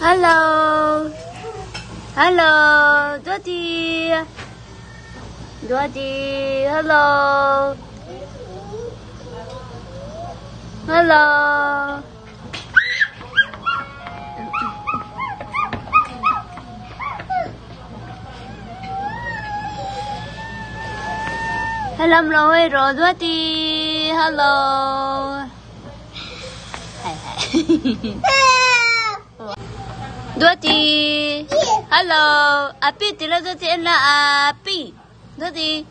Hello. Hello. Daddy. Daddy. Hello. Hello. Hello rồi rồi Daddy. Hello. Daddy. Hello. Api tila Daddy ela api. Daddy.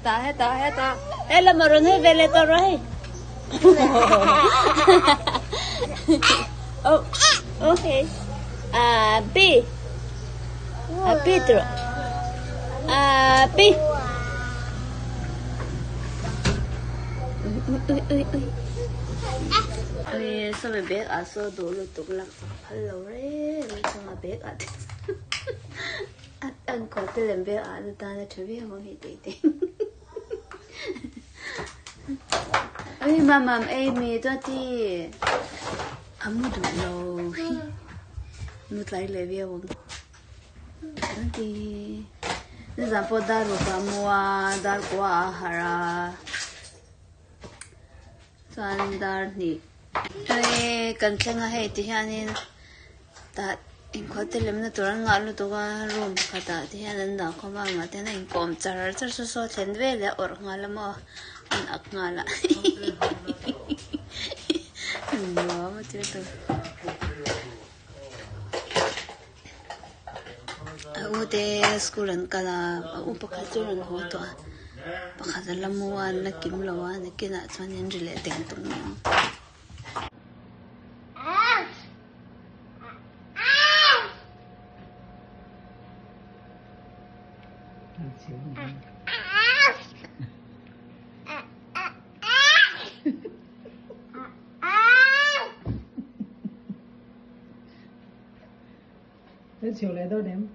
Heta. Ela maron he vele to rồi. Oh, okay. Api. Api tro. Api. Ui, sao mày biết à sao đồ lụt tục lắm. Hello đấy, sao mà biết à? Anh có thể làm biết à? Ta đã chuẩn bị không hết đấy. Ui, mama em cho thì ấm đủ lâu. Nút lại lấy việc không? Thì nên phố đào qua mua đào qua hara. Toàn đào nị. Ê, cần chăng hay thì anh ta in có thể làm được tuần ngã lúc đó room cả ta thì anh đã không bao mà thế này com char so chen về là ở ngã là mà anh ác ngã là nó mà chưa được ở đây school anh cả là ở bắc châu anh hoa to bắc là mua anh là kim lâu anh cái nào cho nên chỉ là tiền tung Thế chiều lại đâu đếm?